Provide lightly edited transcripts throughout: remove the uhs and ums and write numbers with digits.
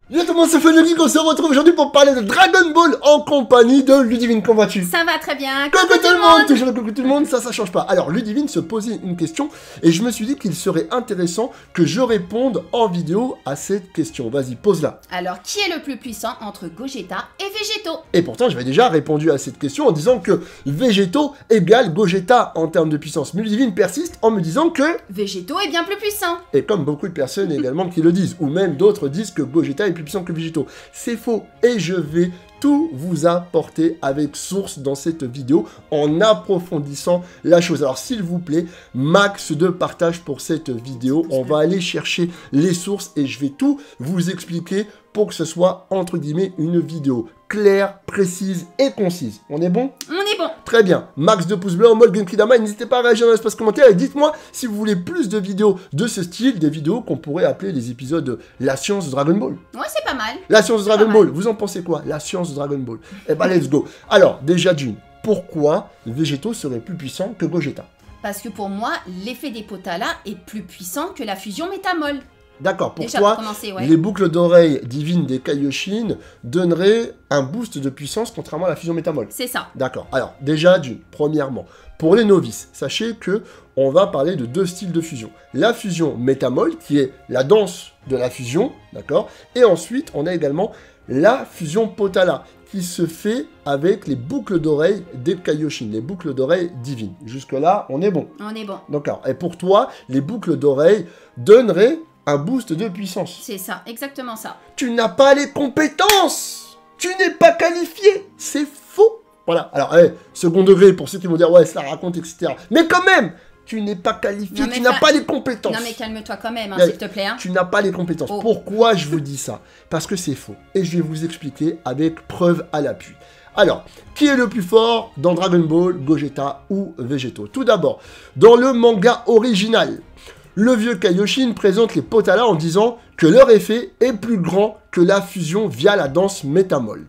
Yo tout le monde, c'est Fenelix, on se retrouve aujourd'hui pour parler de Dragon Ball en compagnie de Ludivine. Comment vas-tu? Ça va très bien. Coucou tout le monde. Toujours coucou tout le monde, ça change pas. Alors Ludivine se posait une question et je me suis dit qu'il serait intéressant que je réponde en vidéo à cette question. Vas-y, pose-la. Alors, qui est le plus puissant entre Gogeta et Végéto? Et pourtant, j'avais déjà répondu à cette question en disant que Végéto égale Gogeta en termes de puissance. Mais Ludivine persiste en me disant que... Végéto est bien plus puissant. Et comme beaucoup de personnes également qui le disent, ou même d'autres disent que Gogeta est plus puissant que Végéto. C'est faux. Et je vais tout vous apporter avec source dans cette vidéo en approfondissant la chose. Alors s'il vous plaît, max de partage pour cette vidéo. On va aller chercher les sources et je vais tout vous expliquer pour que ce soit entre guillemets une vidéo claire, précise et concise. On est bon? On est bon. Très bien. Max de pouces bleus en mode Genkidama. N'hésitez pas à réagir dans l'espace commentaire et dites-moi si vous voulez plus de vidéos de ce style, des vidéos qu'on pourrait appeler les épisodes de La Science de Dragon Ball. Ouais, c'est pas mal. La Science de Dragon Ball, vous en pensez quoi? La Science de Dragon Ball. Eh ben, let's go. Alors, déjà d'une, pourquoi Végéto serait plus puissant que Gogeta? Parce que pour moi, l'effet des Potala est plus puissant que la fusion Métamol. D'accord, pour Déjà, toi, pour commencer, ouais. les boucles d'oreilles divines des Kaioshin donneraient un boost de puissance contrairement à la fusion Métamol. C'est ça. D'accord. Alors, déjà d'une, premièrement, pour les novices, sachez que on va parler de deux styles de fusion. La fusion Métamol, qui est la danse de la fusion, d'accord? Et ensuite, on a également la fusion Potala, qui se fait avec les boucles d'oreilles des Kaioshin, les boucles d'oreilles divines. Jusque-là, on est bon. On est bon. D'accord. Et pour toi, les boucles d'oreilles donneraient un boost de puissance. C'est ça, exactement ça. Tu n'as pas les compétences. Tu n'es pas qualifié. C'est faux. Voilà. Alors, second degré, pour ceux qui vont dire, ouais, ça raconte, etc. Mais quand même, tu n'es pas qualifié, Non, tu n'as pas les compétences. Non mais calme-toi quand même, hein, Ouais, s'il te plaît. Hein. Tu n'as pas les compétences. Oh. Pourquoi je vous dis ça? Parce que c'est faux. Et je vais vous expliquer avec preuve à l'appui. Alors, qui est le plus fort dans Dragon Ball, Gogeta ou Végéto? Tout d'abord, dans le manga original, le vieux Kaioshin présente les Potala en disant que leur effet est plus grand que la fusion via la danse Métamol.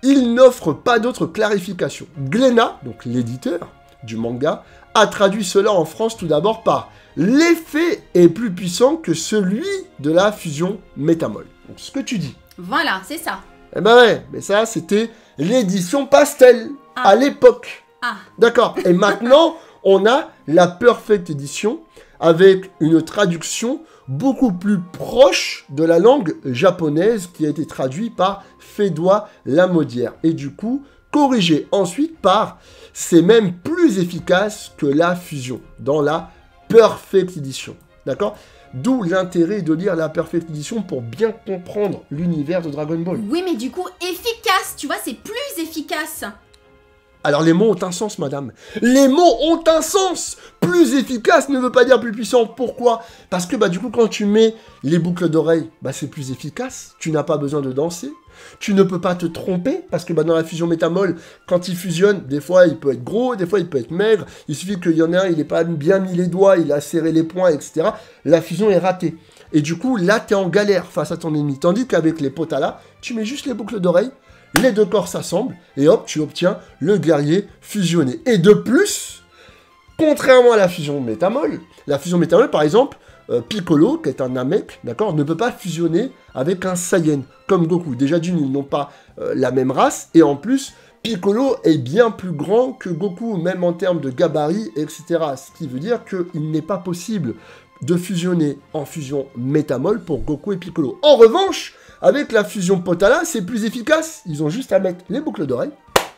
Il n'offre pas d'autre clarification. Glénat, donc l'éditeur du manga, a traduit cela en France tout d'abord par « L'effet est plus puissant que celui de la fusion Métamol ». Donc ce que tu dis. Voilà, c'est ça. Eh ben ouais, mais ça c'était l'édition pastel à l'époque. Ah. D'accord. Et maintenant, on a la Perfect Edition avec une traduction beaucoup plus proche de la langue japonaise qui a été traduite par Fédois Lamodière. Et du coup, corrigée ensuite par « c'est même plus efficace que la fusion » dans la Perfect Edition. D'accord? D'où l'intérêt de lire la Perfect Edition pour bien comprendre l'univers de Dragon Ball. Oui, mais du coup, efficace, tu vois, c'est plus efficace. Alors les mots ont un sens, madame. Les mots ont un sens. Plus efficace ne veut pas dire plus puissant. Pourquoi? Parce que du coup, quand tu mets les boucles d'oreilles, c'est plus efficace. Tu n'as pas besoin de danser. Tu ne peux pas te tromper, parce que dans la fusion Métamol, quand il fusionne, des fois il peut être gros, des fois il peut être maigre. Il suffit qu'il y en ait un, il n'ait pas bien mis les doigts, il a serré les poings, etc. La fusion est ratée. Et du coup, là, tu es en galère face à ton ennemi. Tandis qu'avec les Potala, tu mets juste les boucles d'oreilles, les deux corps s'assemblent, et hop, tu obtiens le guerrier fusionné. Et de plus, contrairement à la fusion Métamol, par exemple, Piccolo, qui est un Namek, d'accord, ne peut pas fusionner avec un Saiyan, comme Goku. Déjà d'une, ils n'ont pas la même race, et en plus, Piccolo est bien plus grand que Goku, même en termes de gabarit, etc. Ce qui veut dire qu'il n'est pas possible de fusionner en fusion Métamol pour Goku et Piccolo. En revanche, avec la fusion Potala, c'est plus efficace. Ils ont juste à mettre les boucles d'oreilles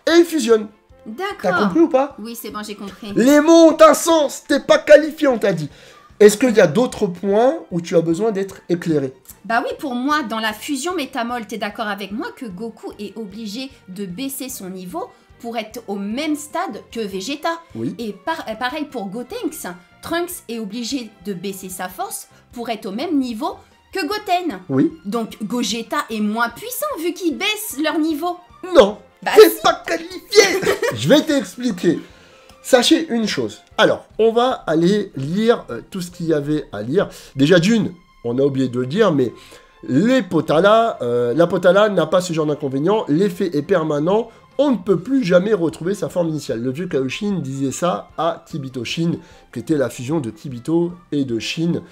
et ils fusionnent. D'accord. T'as compris ou pas? Oui, c'est bon, j'ai compris. Les mots ont un sens. T'es pas qualifié, on t'a dit. Est-ce qu'il y a d'autres points où tu as besoin d'être éclairé? Bah oui, pour moi, dans la fusion Métamol, t'es d'accord avec moi que Goku est obligé de baisser son niveau pour être au même stade que Vegeta. Oui. Et pareil pour Gotenks, Trunks est obligé de baisser sa force pour être au même niveau que Goten. Oui. Donc Gogeta est moins puissant vu qu'ils baissent leur niveau. Non. Bah T'es si. pas qualifié. Je vais t'expliquer. Sachez une chose. Alors, on va aller lire tout ce qu'il y avait à lire. Déjà d'une, on a oublié de le dire, mais les Potala, la Potala n'a pas ce genre d'inconvénient. L'effet est permanent on ne peut plus jamais retrouver sa forme initiale. Le vieux Kaioshin disait ça à Kibito Shin, qui était la fusion de Kibito et de Shin,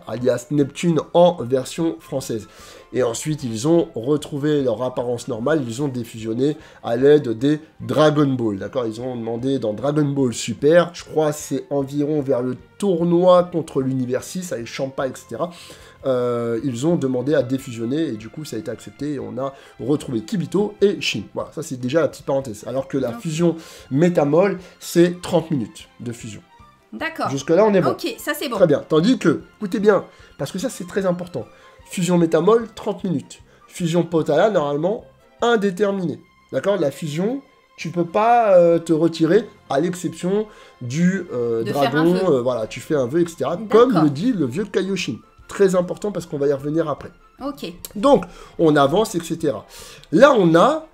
alias Neptune en version française. Et ensuite, ils ont retrouvé leur apparence normale, ils ont défusionné à l'aide des Dragon Ball, d'accord? Ils ont demandé dans Dragon Ball Super, je crois c'est environ vers le tournoi contre l'Univers 6, avec Champa, etc., ils ont demandé à défusionner, et du coup ça a été accepté, et on a retrouvé Kibito et Shin. Voilà, ça c'est déjà la petite parenthèse. Alors que la fusion Métamol, c'est 30 minutes de fusion. D'accord. Jusque-là, on est bon. Ok, ça c'est bon. Très bien. Tandis que, écoutez bien, parce que ça c'est très important, fusion Métamol, 30 minutes. Fusion Potala, normalement, indéterminée. D'accord? La fusion, tu peux pas te retirer, à l'exception du dragon, voilà, tu fais un vœu, etc. Comme le dit le vieux Kaioshin. Très important parce qu'on va y revenir après. Ok. Donc, on avance, etc. Là, on a,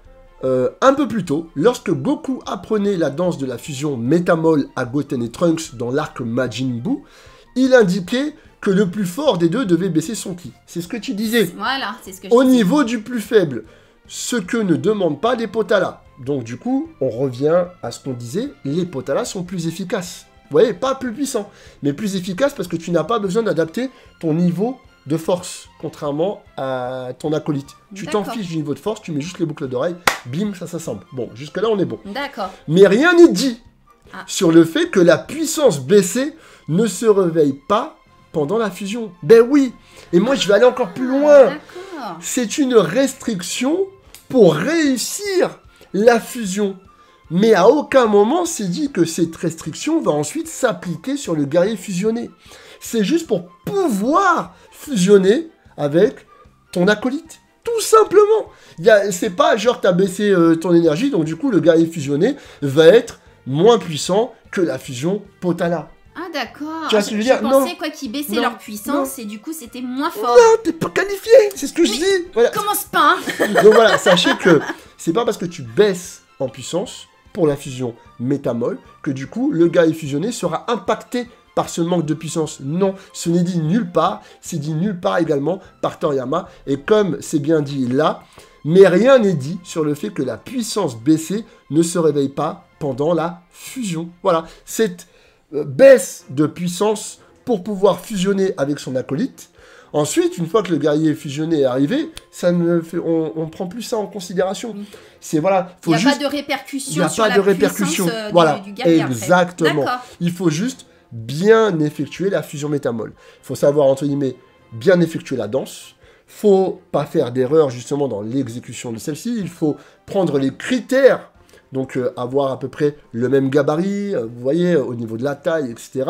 un peu plus tôt, lorsque Goku apprenait la danse de la fusion Métamol à Goten et Trunks dans l'arc Majin Buu, il indiquait que le plus fort des deux devait baisser son ki. C'est ce que tu disais. Voilà, c'est ce que je Au disais. niveau du plus faible, ce que ne demandent pas les Potala. Donc, du coup, on revient à ce qu'on disait, les Potala sont plus efficaces. Vous voyez, pas plus puissant, mais plus efficace parce que tu n'as pas besoin d'adapter ton niveau de force, contrairement à ton acolyte. Tu t'en fiches du niveau de force, tu mets juste les boucles d'oreilles, bim, ça s'assemble. Bon, jusque-là, on est bon. D'accord. Mais rien n'est dit sur le fait que la puissance baissée ne se réveille pas pendant la fusion. Ben oui. Et moi, je vais aller encore plus loin. C'est une restriction pour réussir la fusion. Mais à aucun moment c'est dit que cette restriction va ensuite s'appliquer sur le guerrier fusionné. C'est juste pour pouvoir fusionner avec ton acolyte. Tout simplement. C'est pas genre t'as baissé ton énergie, donc du coup le guerrier fusionné va être moins puissant que la fusion Potala. Ah d'accord. Tu vois ce que je veux dire? Je pensais quoi qu'ils baissaient leur puissance et du coup c'était moins fort. Non, t'es pas qualifié, c'est ce que je dis. Voilà. Commence pas. Donc voilà, sachez que c'est pas parce que tu baisses en puissance pour la fusion Métamol que du coup le guerrier fusionné sera impacté par ce manque de puissance. Non, ce n'est dit nulle part, c'est dit nulle part également par Toriyama, et comme c'est bien dit là, mais rien n'est dit sur le fait que la puissance baissée ne se réveille pas pendant la fusion. Voilà, cette baisse de puissance pour pouvoir fusionner avec son acolyte. Ensuite, une fois que le guerrier fusionné est arrivé, ça ne fait, on prend plus ça en considération. C'est voilà, faut il n'y a pas de répercussion sur la puissance voilà, du guerrier. Exactement. Il faut juste bien effectuer la fusion Métamol. Il faut savoir, entre guillemets, bien effectuer la danse. Faut pas faire d'erreur justement dans l'exécution de celle-ci. Il faut prendre les critères. Donc, avoir à peu près le même gabarit, vous voyez, au niveau de la taille, etc.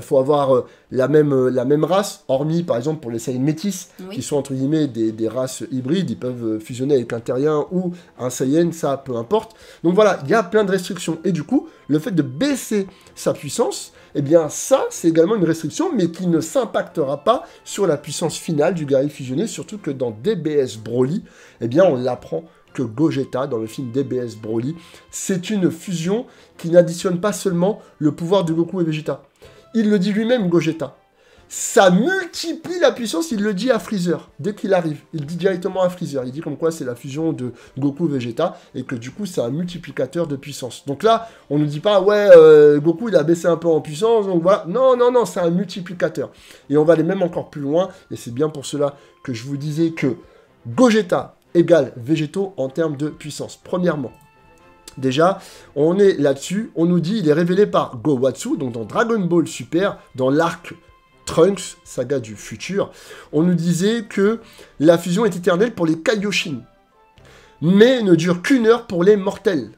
Faut avoir la même race, hormis, par exemple, pour les Saiyans métis, qui sont, entre guillemets, des races hybrides. Ils peuvent fusionner avec un terrien ou un Saiyan, ça, peu importe. Donc, voilà, il y a plein de restrictions. Et du coup, le fait de baisser sa puissance, eh bien, ça, c'est également une restriction, mais qui ne s'impactera pas sur la puissance finale du guerrier fusionné, surtout que dans DBS Broly, eh bien, on l'apprend que Gogeta, dans le film DBS Broly, c'est une fusion qui n'additionne pas seulement le pouvoir de Goku et Vegeta. Il le dit lui-même, Gogeta. Ça multiplie la puissance, il le dit à Freezer, dès qu'il arrive. Il dit directement à Freezer, il dit comme quoi c'est la fusion de Goku et Vegeta, et que du coup c'est un multiplicateur de puissance. Donc là, on ne dit pas, ouais, Goku il a baissé un peu en puissance, donc voilà. Non, non, non, c'est un multiplicateur. Et on va aller même encore plus loin, et c'est bien pour cela que je vous disais que Gogeta égale végétaux en termes de puissance. Premièrement, déjà, on est là-dessus, on nous dit, il est révélé par Gowatsu, donc dans Dragon Ball Super, dans l'arc Trunks, saga du futur, on nous disait que la fusion est éternelle pour les Kaioshin, mais ne dure qu'une heure pour les mortels.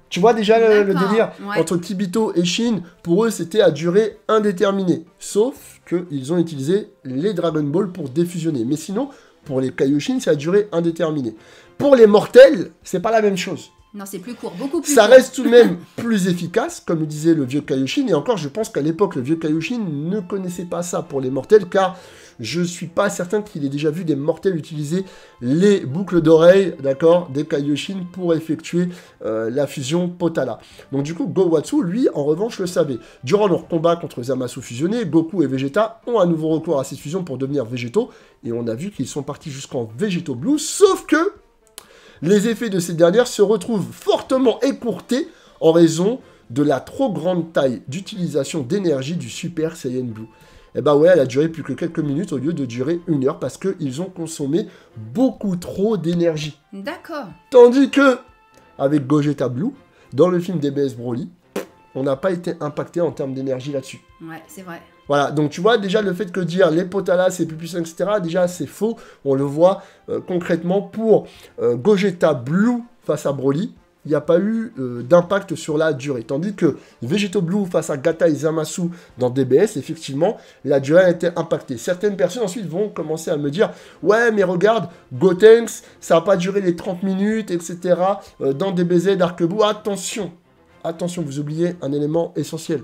Tu vois déjà le délire entre Kibito et Shin, pour eux c'était à durée indéterminée, sauf qu'ils ont utilisé les Dragon Ball pour défusionner, mais sinon, pour les Kaioshin, c'est à durée indéterminée. Pour les mortels, c'est pas la même chose. Non, c'est plus court, beaucoup plus ça court. Reste tout de même plus efficace, comme le disait le vieux Kaioshin, et encore, je pense qu'à l'époque, le vieux Kaioshin ne connaissait pas ça pour les mortels, car je suis pas certain qu'il ait déjà vu des mortels utiliser les boucles d'oreilles, d'accord, des Kaioshin pour effectuer la fusion Potala. Donc du coup, Gowatsu, lui, en revanche, le savait. Durant leur combat contre Zamasu fusionné, Goku et Vegeta ont à nouveau recours à cette fusion pour devenir végétaux, et on a vu qu'ils sont partis jusqu'en Végétaux Blue, sauf que Les effets de ces dernières se retrouvent fortement écourtés en raison de la trop grande taille d'utilisation d'énergie du Super Saiyan Blue. Et bah ouais, elle a duré plus que quelques minutes au lieu de durer 1 heure parce qu'ils ont consommé beaucoup trop d'énergie. D'accord. Tandis que, avec Gogeta Blue, dans le film DBS Broly, on n'a pas été impacté en termes d'énergie là-dessus. Ouais, c'est vrai. Voilà, donc tu vois, déjà le fait que dire les Potala c'est plus puissant, etc., déjà c'est faux. On le voit concrètement pour Gogeta Blue face à Broly. Il n'y a pas eu d'impact sur la durée. Tandis que Vegeto Blue face à Gata et Zamasu dans DBS, effectivement, la durée a été impactée. Certaines personnes ensuite vont commencer à me dire « Ouais, mais regarde, Gotenks, ça n'a pas duré les 30 minutes, etc. Dans DBZ, Dark Blue, attention, attention, vous oubliez un élément essentiel.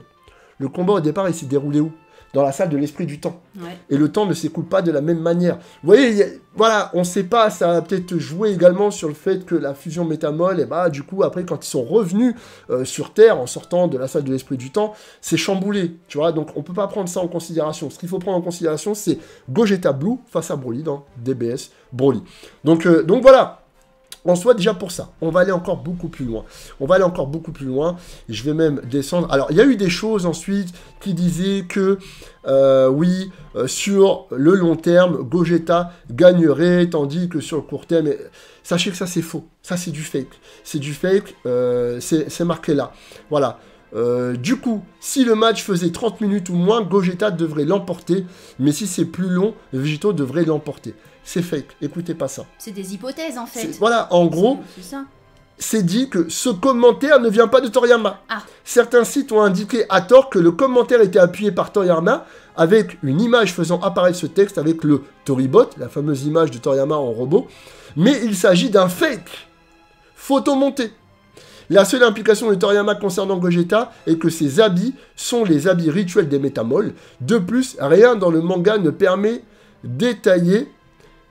Le combat au départ, il s'est déroulé où ? Dans la salle de l'esprit du temps. Ouais. Et le temps ne s'écoule pas de la même manière. Vous voyez, voilà, on ne sait pas, ça a peut-être joué également sur le fait que la fusion métamol, et bah du coup, après, quand ils sont revenus sur Terre, en sortant de la salle de l'esprit du temps, c'est chamboulé, tu vois, donc on ne peut pas prendre ça en considération. Ce qu'il faut prendre en considération, c'est Gogeta Blue face à Broly dans DBS Broly. Donc voilà. En soi, déjà pour ça, on va aller encore beaucoup plus loin. Je vais même descendre. Alors, il y a eu des choses ensuite qui disaient que, sur le long terme, Gogeta gagnerait, tandis que sur le court terme... Sachez que ça, c'est faux. Ça, c'est du fake. C'est marqué là. Voilà. Du coup, si le match faisait 30 minutes ou moins, Gogeta devrait l'emporter. Mais si c'est plus long, Vegito devrait l'emporter. C'est fake, écoutez pas ça. C'est des hypothèses en fait. Voilà, en gros, c'est dit que ce commentaire ne vient pas de Toriyama. Ah. Certains sites ont indiqué à tort que le commentaire était appuyé par Toriyama avec une image faisant apparaître ce texte avec le Toribot, la fameuse image de Toriyama en robot. Mais il s'agit d'un fake, photomonté. La seule implication de Toriyama concernant Gogeta est que ses habits sont les habits rituels des métamoles. De plus, rien dans le manga ne permet d'étayer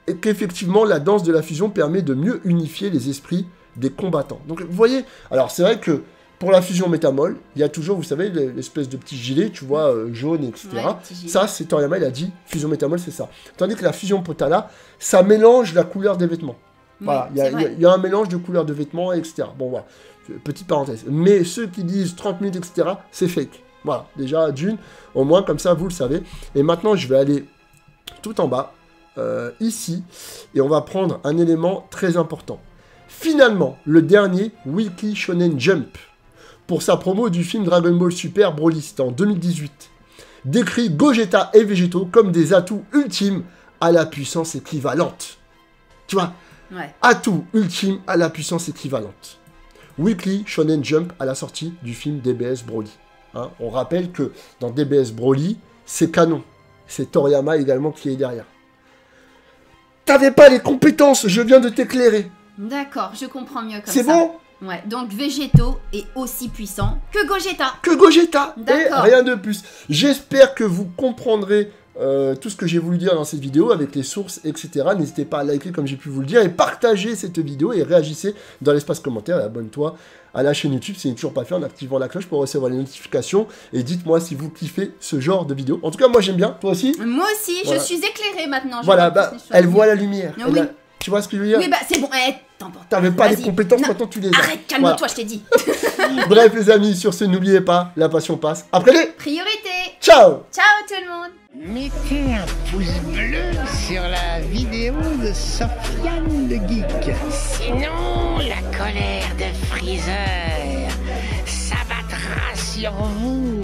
et qu'effectivement la danse de la fusion permet de mieux unifier les esprits des combattants. Donc vous voyez, alors c'est vrai que pour la fusion métamol, il y a toujours, vous savez, l'espèce de petit gilet, tu vois, jaune, etc. Ouais, ça, c'est Toriyama, il a dit, fusion métamol, c'est ça. Tandis que la fusion Potala, ça mélange la couleur des vêtements. Voilà, il y a un mélange de couleurs de vêtements, etc. Bon, voilà, petite parenthèse. Mais ceux qui disent 30 minutes, etc., c'est fake. Voilà, déjà, d'une, au moins, comme ça, vous le savez. Et maintenant, je vais aller tout en bas. Ici, et on va prendre un élément très important. Finalement, le dernier Weekly Shonen Jump, pour sa promo du film Dragon Ball Super Broly, c'était en 2018, décrit Gogeta et Vegeto comme des atouts ultimes à la puissance équivalente. Tu vois, atout ultime à la puissance équivalente. Weekly Shonen Jump à la sortie du film DBS Broly. Hein, on rappelle que dans DBS Broly, c'est canon. C'est Toriyama également qui est derrière. T'avais pas les compétences, je viens de t'éclairer. D'accord, je comprends mieux comme ça. C'est bon ? Ouais, donc Vegeto est aussi puissant que Gogeta. Et rien de plus. J'espère que vous comprendrez tout ce que j'ai voulu dire dans cette vidéo avec les sources, etc. N'hésitez pas à liker comme j'ai pu vous le dire et partager cette vidéo et réagissez dans l'espace commentaire et abonne-toi à la chaîne YouTube si ce n'est toujours pas fait en activant la cloche pour recevoir les notifications et dites-moi si vous kiffez ce genre de vidéo. En tout cas, moi j'aime bien, toi aussi ? Moi aussi, voilà. Je suis éclairée maintenant. Voilà, elle voit la lumière. Oui. Tu vois ce que je veux dire ? Oui, bah c'est bon, t'avais pas les compétences, maintenant tu les as. Arrête, calme-toi, je t'ai dit. Bref les amis, sur ce, n'oubliez pas, la passion passe. Après les priorités. Ciao. Ciao tout le monde. Mettez un pouce bleu sur la vidéo de Sofiane le Geek. Sinon, la colère de Freezer s'abattra sur vous.